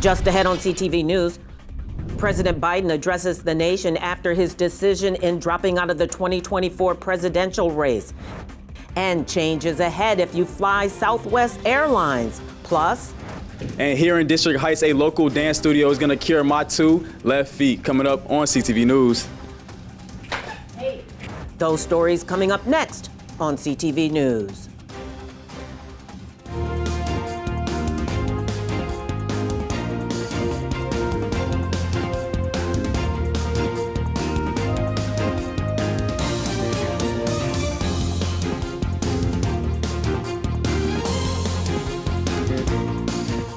Just ahead on CTV News, President Biden addresses the nation after his decision in dropping out of the 2024 presidential race. And changes ahead if you fly Southwest Airlines. Plus, and here in District Heights, a local dance studio is going to cure my two left feet. Coming up on CTV News. Those stories coming up next on CTV News.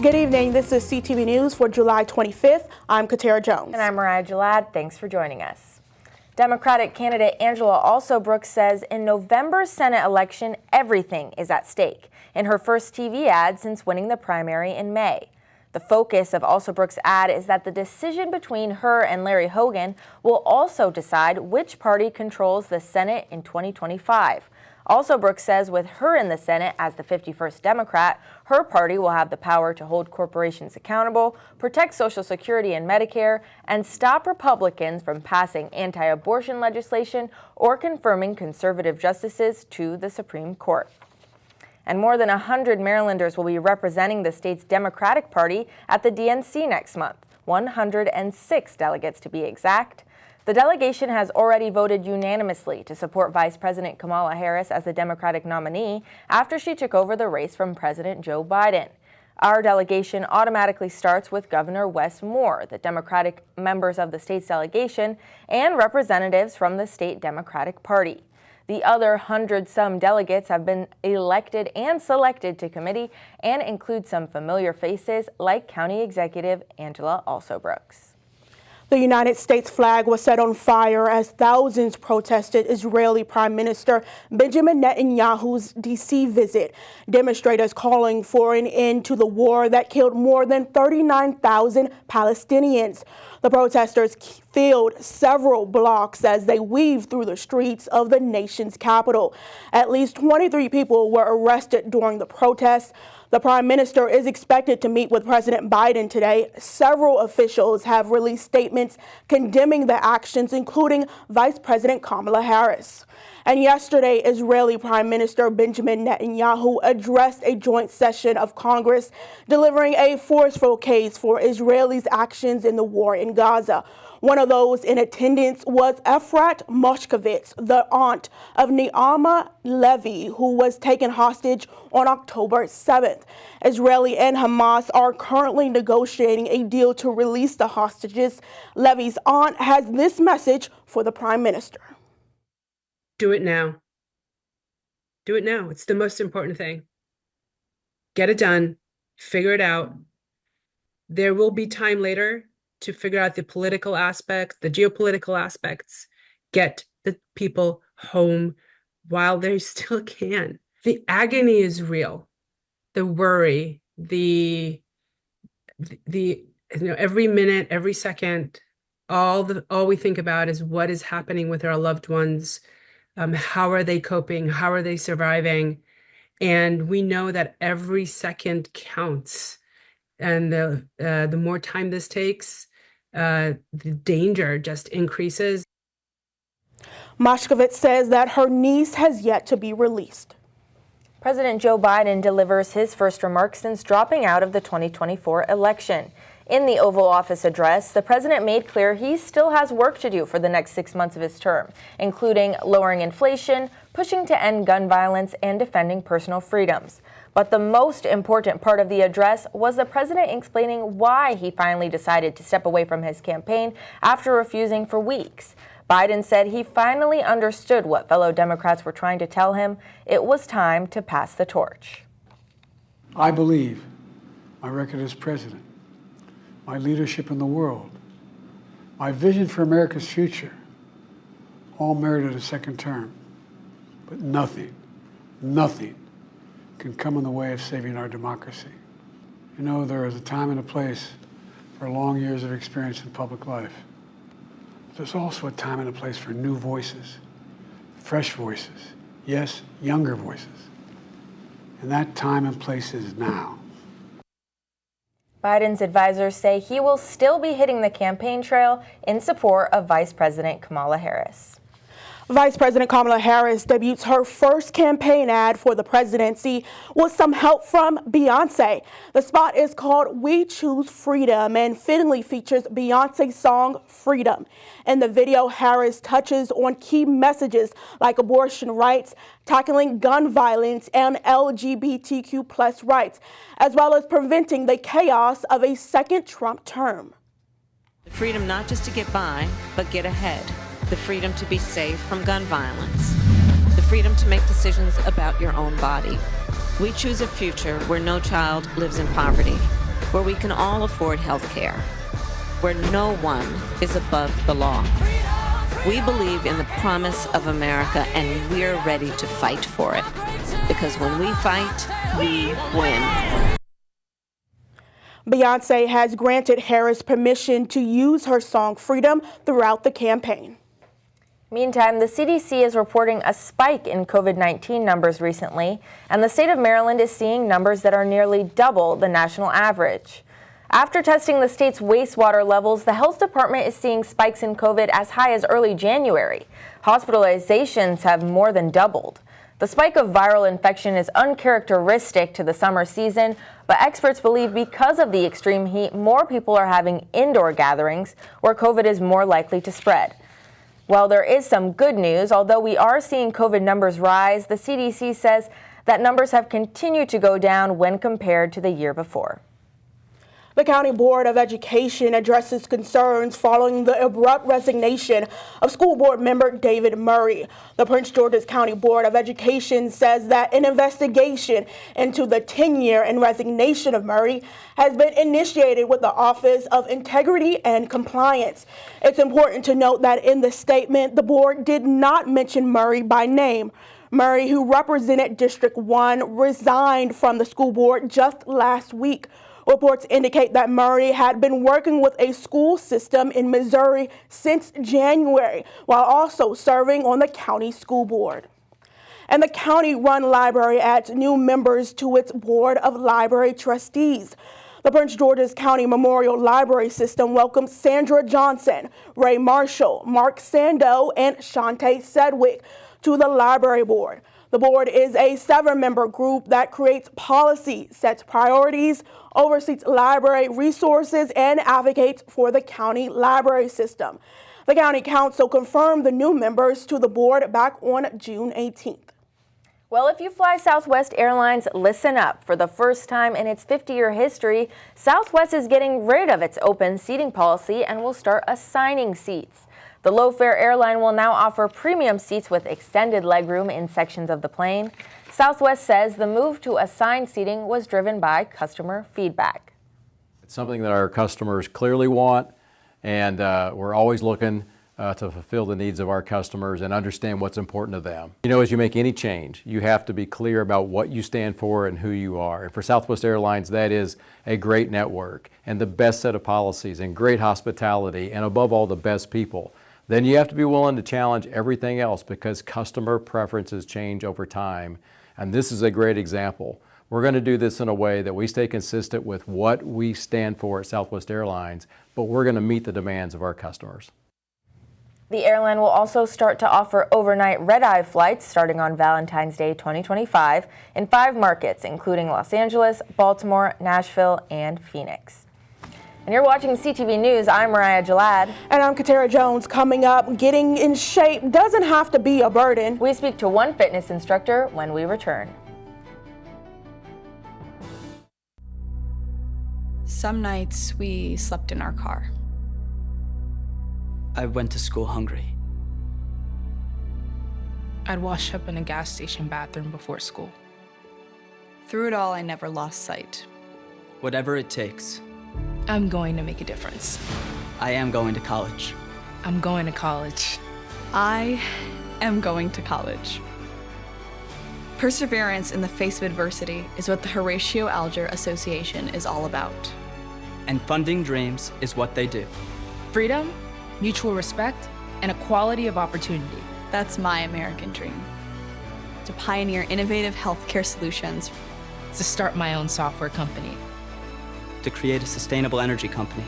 Good evening. This is CTV News for July 25th. I'm Katara Jones. And I'm Mariah Jalad. Thanks for joining us. Democratic candidate Angela Also-Brooks says in November's Senate election, everything is at stake in her first TV ad since winning the primary in May. The focus of Also-Brooks' ad is that the decision between her and Larry Hogan will also decide which party controls the Senate in 2025. Also-Brooks says with her in the Senate as the 51st Democrat, her party will have the power to hold corporations accountable, protect Social Security and Medicare, and stop Republicans from passing anti-abortion legislation or confirming conservative justices to the Supreme Court. And more than 100 Marylanders will be representing the state's Democratic Party at the DNC next month, 106 delegates to be exact. The delegation has already voted unanimously to support Vice President Kamala Harris as the Democratic nominee after she took over the race from President Joe Biden. Our delegation automatically starts with Governor Wes Moore, the Democratic members of the state's delegation, and representatives from the state Democratic Party. The other 100-some delegates have been elected and selected to committee and include some familiar faces like County Executive Angela Also-Brooks. The United States flag was set on fire as thousands protested Israeli Prime Minister Benjamin Netanyahu's D.C. visit. Demonstrators calling for an end to the war that killed more than 39,000 Palestinians. The protesters filled several blocks as they weaved through the streets of the nation's capital. At least 23 people were arrested during the protests. The Prime Minister is expected to meet with President Biden today. Several officials have released statements condemning the actions, including Vice President Kamala Harris. And yesterday, Israeli Prime Minister Benjamin Netanyahu addressed a joint session of Congress, delivering a forceful case for Israelis' actions in the war in Gaza. One of those in attendance was Efrat Moshkovitz, the aunt of Naama Levy, who was taken hostage on October 7th. Israeli and Hamas are currently negotiating a deal to release the hostages. Levy's aunt has this message for the Prime Minister. Do it now. Do it now. It's the most important thing. Get it done. Figure it out. There will be time later to figure out the political aspects, the geopolitical aspects. Get the people home while they still can. The agony is real. The worry, every minute, every second, all we think about is what is happening with our loved ones. How are they coping? How are they surviving? And we know that every second counts. And the more time this takes, the danger just increases. Moshkovitz says that her niece has yet to be released. President Joe Biden delivers his first remarks since dropping out of the 2024 election. In the Oval Office address, the president made clear he still has work to do for the next 6 months of his term, including lowering inflation, pushing to end gun violence, and defending personal freedoms. But the most important part of the address was the president explaining why he finally decided to step away from his campaign after refusing for weeks. Biden said he finally understood what fellow Democrats were trying to tell him. It was time to pass the torch. I believe my record as president, my leadership in the world, my vision for America's future, all merited a second term. But nothing can come in the way of saving our democracy. You know, there is a time and a place for long years of experience in public life. There's also a time and a place for new voices, fresh voices, yes, younger voices. And that time and place is now. Biden's advisors say he will still be hitting the campaign trail in support of Vice President Kamala Harris. Vice President Kamala Harris debuts her first campaign ad for the presidency with some help from Beyonce. The spot is called We Choose Freedom and fittingly features Beyonce's song Freedom. In the video, Harris touches on key messages like abortion rights, tackling gun violence, and LGBTQ+ rights, as well as preventing the chaos of a second Trump term. The freedom not just to get by, but get ahead. The freedom to be safe from gun violence. The freedom to make decisions about your own body. We choose a future where no child lives in poverty, where we can all afford health care, where no one is above the law. We believe in the promise of America, and we're ready to fight for it. Because when we fight, we win. Beyonce has granted Harris permission to use her song Freedom throughout the campaign. Meantime, the CDC is reporting a spike in COVID-19 numbers recently, and the state of Maryland is seeing numbers that are nearly double the national average. After testing the state's wastewater levels, the health department is seeing spikes in COVID as high as early January. Hospitalizations have more than doubled. The spike of viral infection is uncharacteristic to the summer season, but experts believe because of the extreme heat, more people are having indoor gatherings where COVID is more likely to spread. Well, there is some good news. Although we are seeing COVID numbers rise, the CDC says that numbers have continued to go down when compared to the year before. The County Board of Education addresses concerns following the abrupt resignation of school board member David Murray. The Prince George's County Board of Education says that an investigation into the tenure and resignation of Murray has been initiated with the Office of Integrity and Compliance. It's important to note that in the statement, the board did not mention Murray by name. Murray, who represented District 1, resigned from the school board just last week. Reports indicate that Murray had been working with a school system in Missouri since January, while also serving on the county school board. And the county-run library adds new members to its board of library trustees. The Prince George's County Memorial Library System welcomes Sandra Johnson, Ray Marshall, Mark Sando, and Shantae Sedgwick to the library board. The board is a 7-member group that creates policy, sets priorities, oversees library resources, and advocates for the county library system. The county council confirmed the new members to the board back on June 18th. Well, if you fly Southwest Airlines, listen up. For the first time in its 50-year history, Southwest is getting rid of its open seating policy and will start assigning seats. The low-fare airline will now offer premium seats with extended legroom in sections of the plane. Southwest says the move to assigned seating was driven by customer feedback. It's something that our customers clearly want, and we're always looking to fulfill the needs of our customers and understand what's important to them. You know, as you make any change, you have to be clear about what you stand for and who you are. And for Southwest Airlines, that is a great network and the best set of policies and great hospitality and above all, the best people. Then you have to be willing to challenge everything else because customer preferences change over time. And this is a great example. We're going to do this in a way that we stay consistent with what we stand for at Southwest Airlines, but we're going to meet the demands of our customers. The airline will also start to offer overnight red-eye flights starting on Valentine's Day 2025 in 5 markets, including Los Angeles, Baltimore, Nashville, and Phoenix. And you're watching CTV News. I'm Mariah Jalad. And I'm Katara Jones. Coming up, getting in shape doesn't have to be a burden. We speak to one fitness instructor when we return. Some nights we slept in our car. I went to school hungry. I'd wash up in a gas station bathroom before school. Through it all, I never lost sight. Whatever it takes. I'm going to make a difference. I am going to college. I'm going to college. I am going to college. Perseverance in the face of adversity is what the Horatio Alger Association is all about. And funding dreams is what they do. Freedom, mutual respect, and equality of opportunity. That's my American dream. To pioneer innovative healthcare solutions. To start my own software company. to create a sustainable energy company.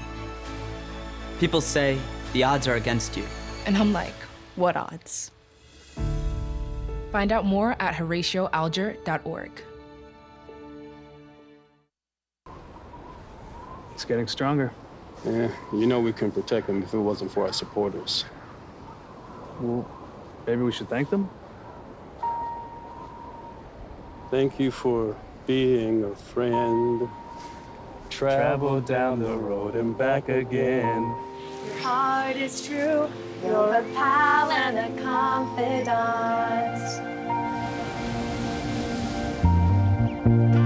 People say the odds are against you. And I'm like, what odds? Find out more at horatioalger.org. It's getting stronger. Yeah, you know we couldn't protect them if it wasn't for our supporters. Well, maybe we should thank them? Thank you for being a friend. Travel down the road and back again. Your heart is true, you're a pal and a confidant.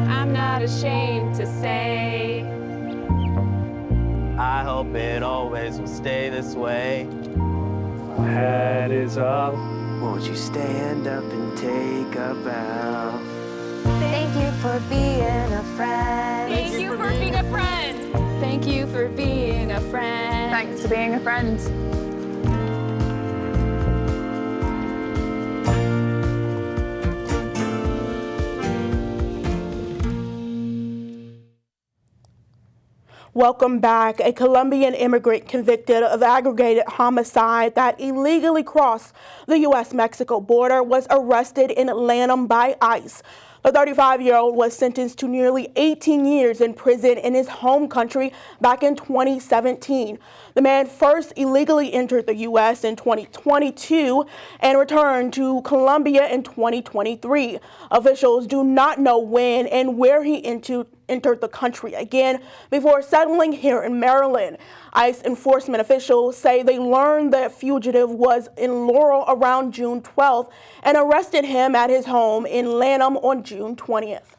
I'm not ashamed to say, I hope it always will stay this way. My hat is off. Won't you stand up and take a bow? thank you for being a friend. Thank you for being a friend. Thank you for being a friend. Thanks for being a friend. Welcome back. A Colombian immigrant convicted of aggravated homicide that illegally crossed the U.S.-Mexico border was arrested in Lanham by ICE. The 35-year-old was sentenced to nearly 18 years in prison in his home country back in 2017. The man first illegally entered the U.S. in 2022 and returned to Colombia in 2023. Officials do not know when and where he entered the country again before settling here in Maryland. ICE enforcement officials say they learned the fugitive was in Laurel around June 12th and arrested him at his home in Lanham on June 20th.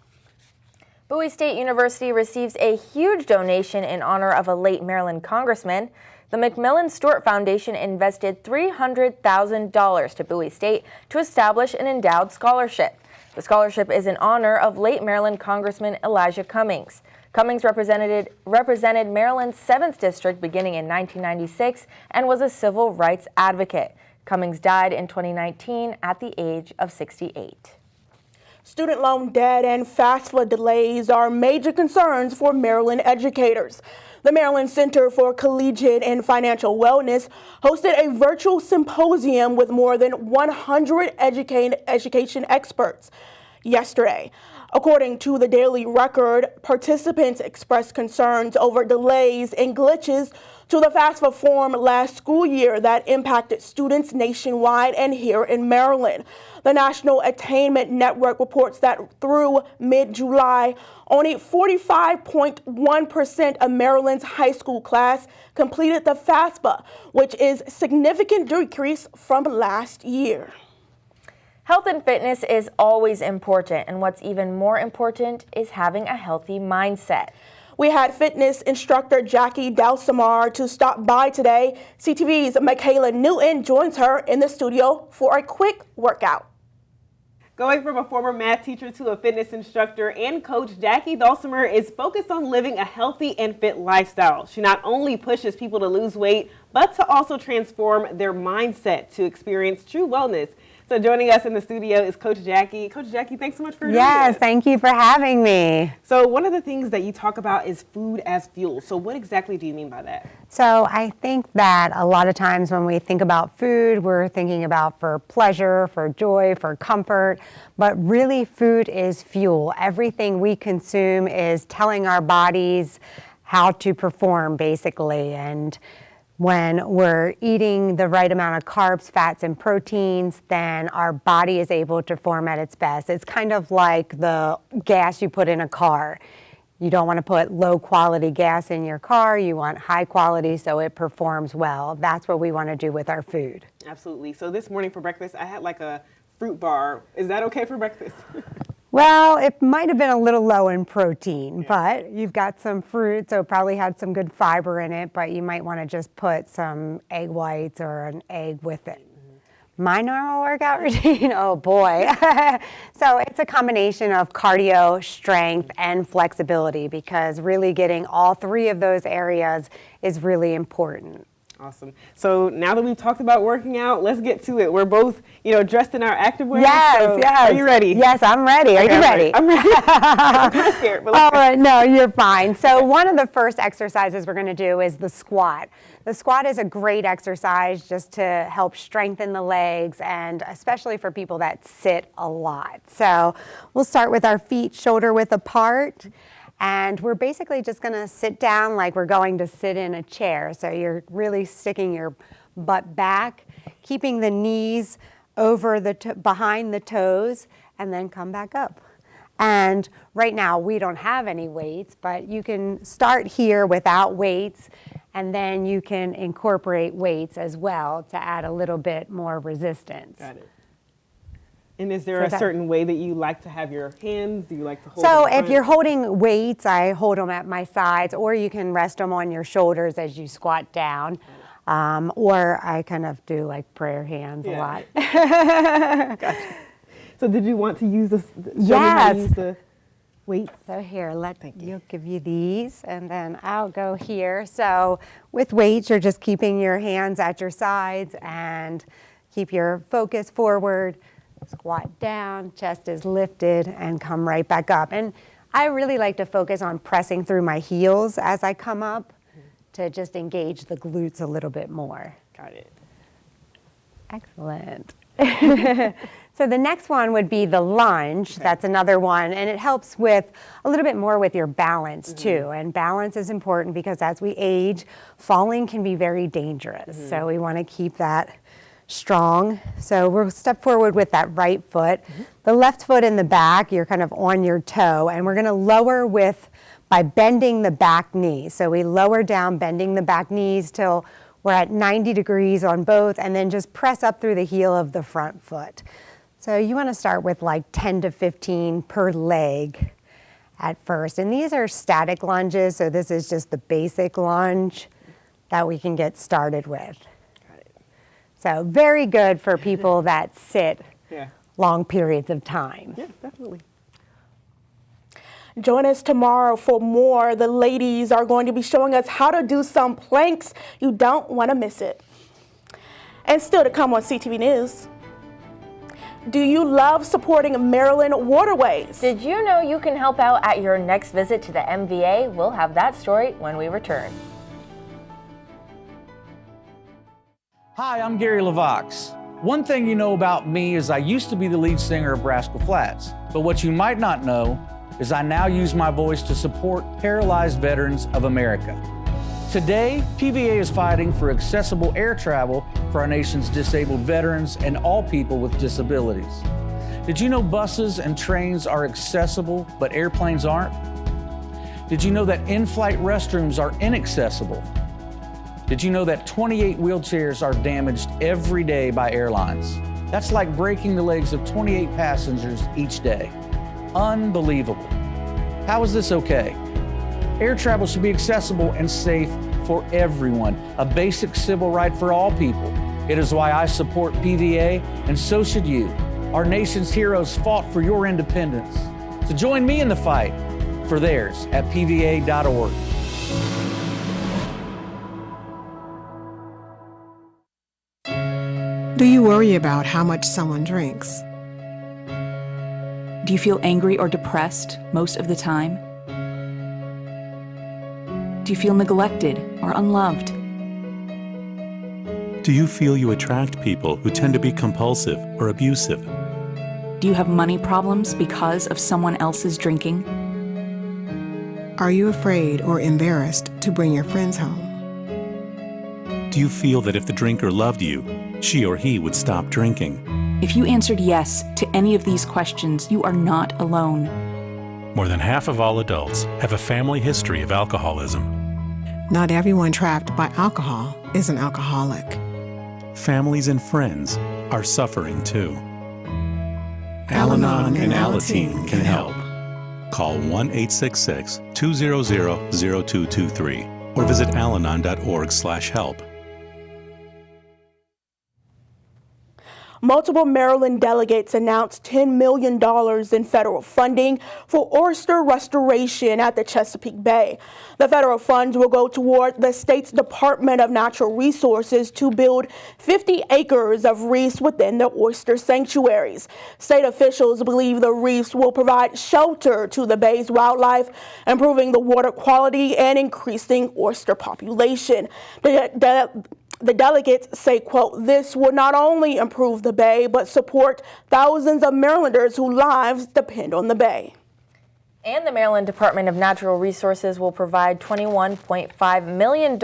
Bowie State University receives a huge donation in honor of a late Maryland congressman. The Macmillan Stewart Foundation invested $300,000 to Bowie State to establish an endowed scholarship. The scholarship is in honor of late Maryland Congressman Elijah Cummings. Cummings represented Maryland's 7th District beginning in 1996 and was a civil rights advocate. Cummings died in 2019 at the age of 68. Student loan debt and FAFSA delays are major concerns for Maryland educators. The Maryland Center for Collegiate and Financial Wellness hosted a virtual symposium with more than 100 education experts yesterday. According to the Daily Record, participants expressed concerns over delays and glitches to the FAFSA form last school year that impacted students nationwide and here in Maryland. The National Attainment Network reports that through mid-July, only 45.1% of Maryland's high school class completed the FAFSA, which is a significant decrease from last year. Health and fitness is always important, and what's even more important is having a healthy mindset. We had fitness instructor Jackie Dalsamar to stop by today. CTV's Michaela Newton joins her in the studio for a quick workout. Going from a former math teacher to a fitness instructor and coach, Jackie Dalsamar is focused on living a healthy and fit lifestyle. She not only pushes people to lose weight, but to also transform their mindset to experience true wellness. So joining us in the studio is Coach Jackie. Coach Jackie, thanks so much for joining us. Yes, thank you for having me. So one of the things that you talk about is food as fuel. So what exactly do you mean by that? So I think that a lot of times when we think about food, we're thinking about for pleasure, for joy, for comfort, but really food is fuel. Everything we consume is telling our bodies how to perform, basically. And when we're eating the right amount of carbs, fats, and proteins, then our body is able to perform at its best. It's kind of like the gas you put in a car. You don't want to put low quality gas in your car. You want high quality so it performs well. That's what we want to do with our food. Absolutely. So this morning for breakfast, I had like a fruit bar. Is that okay for breakfast? Well, it might have been a little low in protein, but you've got some fruit, so it probably had some good fiber in it, but you might want to just put some egg whites or an egg with it. My normal workout routine, oh boy. So it's a combination of cardio, strength, and flexibility, because really getting all three of those areas is really important. Awesome. So now that we've talked about working out, let's get to it. We're both, dressed in our activewear. Yes, so yes. Are you ready? Yes, I'm ready. Are you ready? I'm ready. I'm kind of scared. But All right, no, you're fine. So one of the first exercises we're going to do is the squat. The squat is a great exercise just to help strengthen the legs, and especially for people that sit a lot. So we'll start with our feet shoulder width apart. And we're basically just going to sit down like we're going to sit in a chair. So you're really sticking your butt back, keeping the knees over behind the toes, and then come back up. And right now we don't have any weights, but you can start here without weights, and then you can incorporate weights as well to add a little bit more resistance. Got it. And is there a certain way that you like to have your hands? Do you like to hold So them if you're holding weights, I hold them at my sides, or you can rest them on your shoulders as you squat down. Or I kind of do like prayer hands a lot. Gotcha. So did you want to use this? Yes. Use the weights? So here, you'll give you these, and then I'll go here. So with weights, you're just keeping your hands at your sides and keep your focus forward. Squat down, chest is lifted, and come right back up. And I really like to focus on pressing through my heels as I come up to just engage the glutes a little bit more. Got it. Excellent. So the next one would be the lunge. That's another one, and it helps with a little bit more with your balance too. And balance is important because as we age, falling can be very dangerous. So we want to keep that strong. So we'll step forward with that right foot. The left foot in the back, you're kind of on your toe, and we're going to lower by bending the back knee. So we lower down, bending the back knees till we're at 90 degrees on both, and then just press up through the heel of the front foot. So you want to start with like 10 to 15 per leg at first. And these are static lunges, so this is just the basic lunge that we can get started with. So very good for people that sit long periods of time. Yeah, definitely. Join us tomorrow for more. The ladies are going to be showing us how to do some planks. You don't want to miss it. And still to come on CTV News. Do you love supporting Maryland waterways? Did you know you can help out at your next visit to the MVA? We'll have that story when we return. Hi, I'm Gary LaVox. One thing you know about me is I used to be the lead singer of Rascal Flatts, but what you might not know is I now use my voice to support paralyzed veterans of America. Today, PVA is fighting for accessible air travel for our nation's disabled veterans and all people with disabilities. Did you know buses and trains are accessible, but airplanes aren't? Did you know that in-flight restrooms are inaccessible? Did you know that 28 wheelchairs are damaged every day by airlines? That's like breaking the legs of 28 passengers each day. Unbelievable. How is this okay? Air travel should be accessible and safe for everyone, a basic civil right for all people. It is why I support PVA, and so should you. Our nation's heroes fought for your independence. So join me in the fight for theirs at PVA.org. Do you worry about how much someone drinks? Do you feel angry or depressed most of the time? Do you feel neglected or unloved? Do you feel you attract people who tend to be compulsive or abusive? Do you have money problems because of someone else's drinking? Are you afraid or embarrassed to bring your friends home? Do you feel that if the drinker loved you, she or he would stop drinking? If you answered yes to any of these questions, you are not alone. More than half of all adults have a family history of alcoholism. Not everyone trapped by alcohol is an alcoholic. Families and friends are suffering too. Al-Anon and Alateen can help. Call 1-866-200-0223 or visit alanon.org/help. Multiple Maryland delegates announced $10 million in federal funding for oyster restoration at the Chesapeake Bay. The federal funds will go toward the state's Department of Natural Resources to build 50 acres of reefs within the oyster sanctuaries. State officials believe the reefs will provide shelter to the bay's wildlife, improving the water quality and increasing oyster population. The delegates say, quote, "This will not only improve the bay, but support thousands of Marylanders whose lives depend on the bay." And the Maryland Department of Natural Resources will provide $21.5 million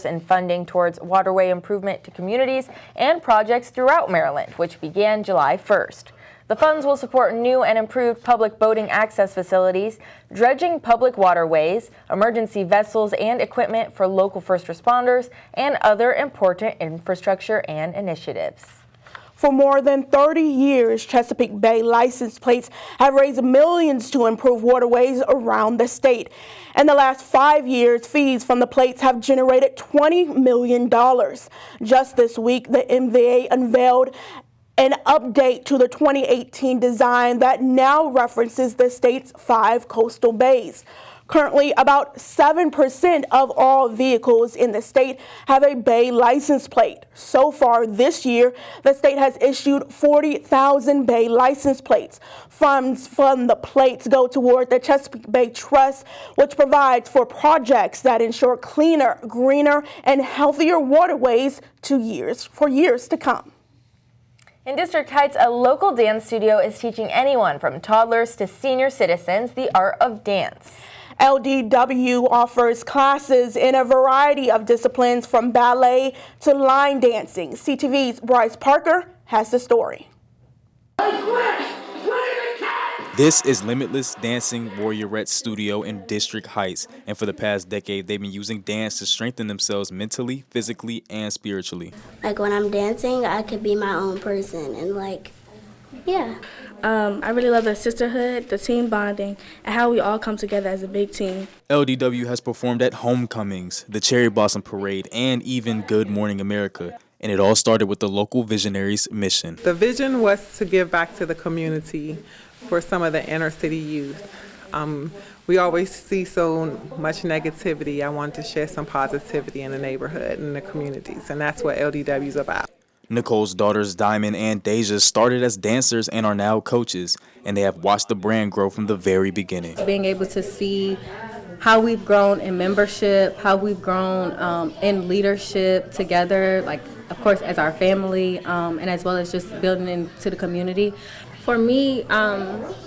in funding towards waterway improvement to communities and projects throughout Maryland, which began July 1st. The funds will support new and improved public boating access facilities, dredging public waterways, emergency vessels and equipment for local first responders, and other important infrastructure and initiatives. For more than 30 years, Chesapeake Bay license plates have raised millions to improve waterways around the state. In the last 5 years, fees from the plates have generated $20 million. Just this week, the MVA unveiled an update to the 2018 design that now references the state's 5 coastal bays. Currently, about 7% of all vehicles in the state have a bay license plate. So far this year, the state has issued 40,000 bay license plates. Funds from the plates go toward the Chesapeake Bay Trust, which provides for projects that ensure cleaner, greener, and healthier waterways for years to come. In District Heights, a local dance studio is teaching anyone from toddlers to senior citizens the art of dance. LDW offers classes in a variety of disciplines from ballet to line dancing. CTV's Bryce Parker has the story. This is Limitless Dancing Warriorette Studio in District Heights, and for the past decade, they've been using dance to strengthen themselves mentally, physically, and spiritually. Like when I'm dancing, I could be my own person and yeah. I really love the sisterhood, the team bonding, and how we all come together as a big team. LDW has performed at homecomings, the Cherry Blossom Parade, and even Good Morning America. And it all started with the local visionaries' mission. The vision was to give back to the community for some of the inner city youth. We always see so much negativity. I want to share some positivity in the neighborhood and the communities, and that's what LDW is about. Nicole's daughters, Diamond and Deja, started as dancers and are now coaches, and they have watched the brand grow from the very beginning. Being able to see how we've grown in membership, how we've grown in leadership together, like of course as our family, and as well as just building into the community. For me,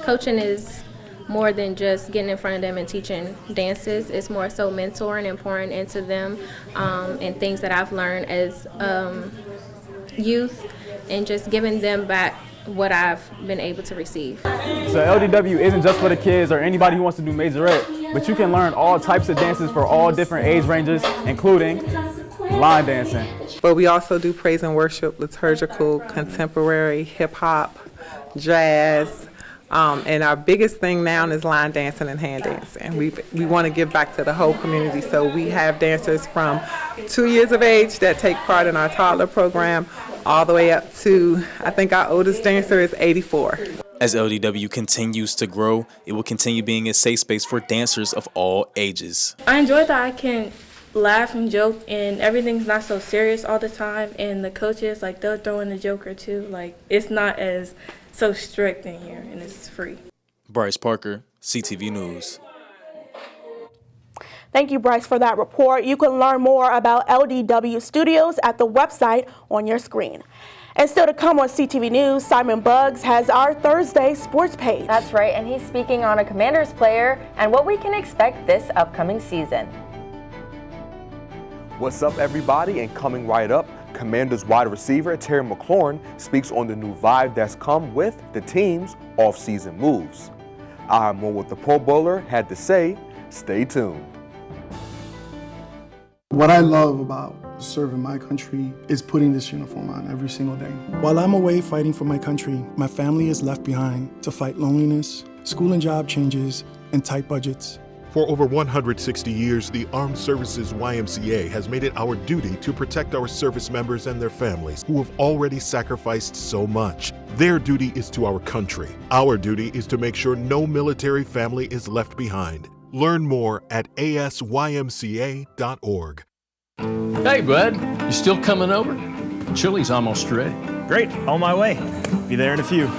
coaching is more than just getting in front of them and teaching dances. It's more so mentoring and pouring into them and things that I've learned as youth and just giving them back what I've been able to receive. So LDW isn't just for the kids or anybody who wants to do majorette, but you can learn all types of dances for all different age ranges, including line dancing. But we also do praise and worship, liturgical, contemporary, hip hop, jazz, and our biggest thing now is line dancing and hand dancing. We want to give back to the whole community, so we have dancers from 2 years of age that take part in our toddler program all the way up to, I think our oldest dancer is 84. As LDW continues to grow, it will continue being a safe space for dancers of all ages. I enjoy that I can laugh and joke and everything's not so serious all the time, and the coaches, like, they'll throw in a joke or two. Like, it's not as so strict in here, and it's free. Bryce Parker, CTV News. Thank you, Bryce, for that report. You can learn more about LDW Studios at the website on your screen. And still to come on CTV News, Simon Buggs has our Thursday sports page. That's right, and he's speaking on a Commanders player and what we can expect this upcoming season. What's up, everybody? And coming right up, Commanders wide receiver Terry McLaurin speaks on the new vibe that's come with the team's off-season moves. I'll have more what the Pro Bowler had to say. Stay tuned. What I love about serving my country is putting this uniform on every single day. While I'm away fighting for my country, my family is left behind to fight loneliness, school and job changes, and tight budgets. For over 160 years, the Armed Services YMCA has made it our duty to protect our service members and their families who have already sacrificed so much. Their duty is to our country. Our duty is to make sure no military family is left behind. Learn more at asymca.org. Hey, bud, you still coming over? Chili's almost ready. Great, on my way. Be there in a few.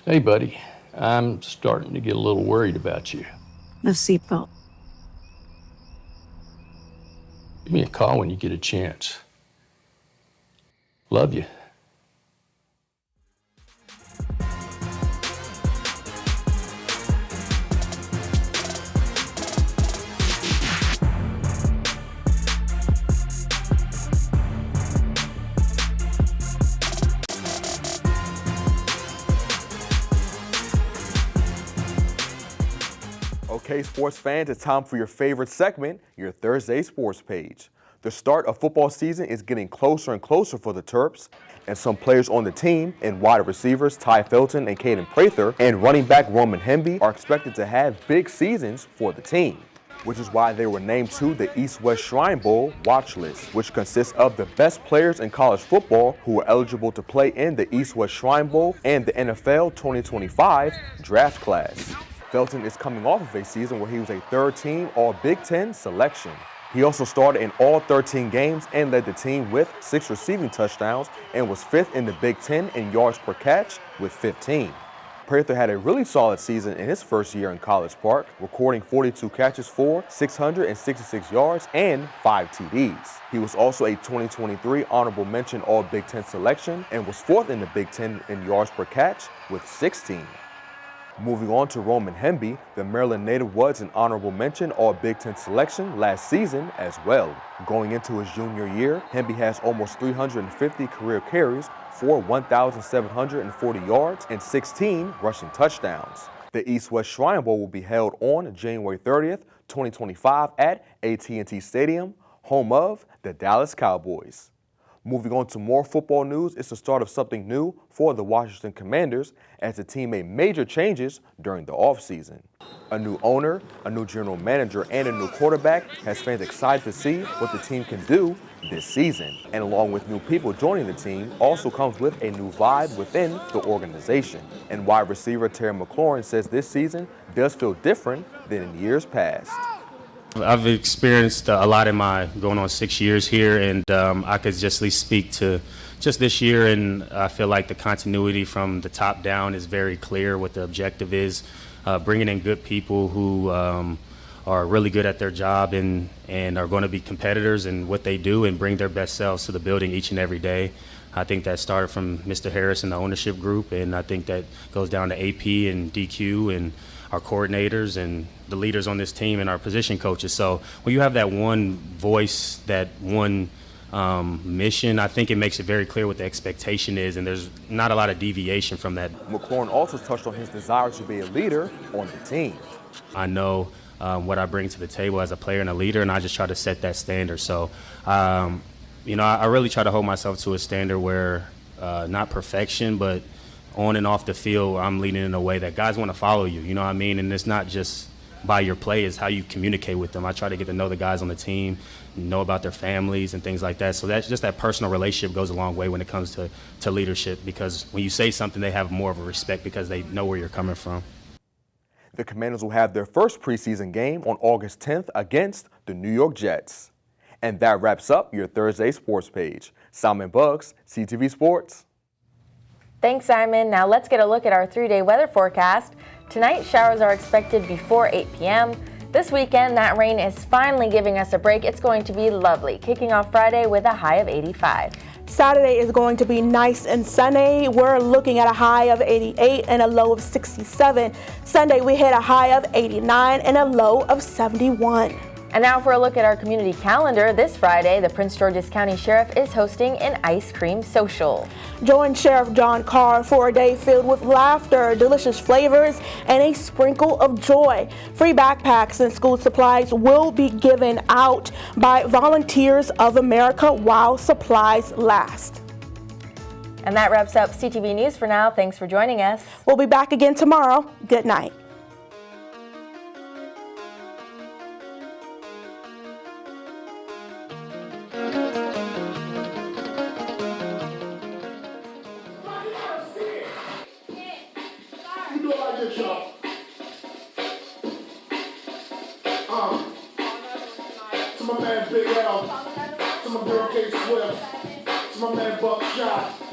Hey, buddy, I'm starting to get a little worried about you. The seatbelt. Give me a call when you get a chance. Love you. Okay, sports fans, it's time for your favorite segment, your Thursday Sports Page. The start of football season is getting closer and closer for the Terps, and some players on the team, and wide receivers Ty Felton and Caden Prather, and running back Roman Hemby are expected to have big seasons for the team, which is why they were named to the East-West Shrine Bowl watch list, which consists of the best players in college football who are eligible to play in the East-West Shrine Bowl and the NFL 2025 draft class. Felton is coming off of a season where he was a third-team All-Big Ten selection. He also started in all 13 games and led the team with 6 receiving touchdowns and was 5th in the Big Ten in yards per catch with 15. Prather had a really solid season in his first year in College Park, recording 42 catches for 666 yards and 5 TDs. He was also a 2023 honorable mention All-Big Ten selection and was 4th in the Big Ten in yards per catch with 16. Moving on to Roman Hemby, the Maryland native was an honorable mention All-Big Ten selection last season as well. Going into his junior year, Hemby has almost 350 career carries for 1,740 yards and 16 rushing touchdowns. The East-West Shrine Bowl will be held on January 30th, 2025 at AT&T Stadium, home of the Dallas Cowboys. Moving on to more football news, it's the start of something new for the Washington Commanders as the team made major changes during the offseason. A new owner, a new general manager, and a new quarterback has fans excited to see what the team can do this season. And along with new people joining the team also comes with a new vibe within the organization. And wide receiver Terry McLaurin says this season does feel different than in years past. I've experienced a lot in my going on 6 years here, and I could just at least speak to just this year, and I feel like the continuity from the top down is very clear what the objective is, bringing in good people who are really good at their job and are going to be competitors in what they do and bring their best selves to the building each and every day. I think that started from Mr. Harris and the ownership group, and I think that goes down to AP and DQ and our coordinators and the leaders on this team and our position coaches. So when you have that one voice, that one mission, I think it makes it very clear what the expectation is, and there's not a lot of deviation from that. McLaurin also touched on his desire to be a leader on the team. I know what I bring to the table as a player and a leader, and I just try to set that standard. So, you know, I really try to hold myself to a standard where not perfection, but on and off the field, I'm leading in a way that guys want to follow you, you know what I mean? And it's not just by your play, it's how you communicate with them. I try to get to know the guys on the team, know about their families and things like that. So that's just that personal relationship goes a long way when it comes to leadership, because when you say something, they have more of a respect because they know where you're coming from. The Commanders will have their first preseason game on August 10th against the New York Jets. And that wraps up your Thursday Sports Page. Simon Buggs, CTV Sports. Thanks, Simon. Now let's get a look at our 3-day weather forecast. Tonight, showers are expected before 8 p.m. This weekend, that rain is finally giving us a break. It's going to be lovely, kicking off Friday with a high of 85. Saturday is going to be nice and sunny. We're looking at a high of 88 and a low of 67. Sunday, we hit a high of 89 and a low of 71. And now for a look at our community calendar. This Friday, the Prince George's County Sheriff is hosting an ice cream social. Join Sheriff John Carr for a day filled with laughter, delicious flavors, and a sprinkle of joy. Free backpacks and school supplies will be given out by Volunteers of America while supplies last. And that wraps up CTV News for now. Thanks for joining us. We'll be back again tomorrow. Good night. To my man Big L, to my girl K Swift, to my man Buckshot.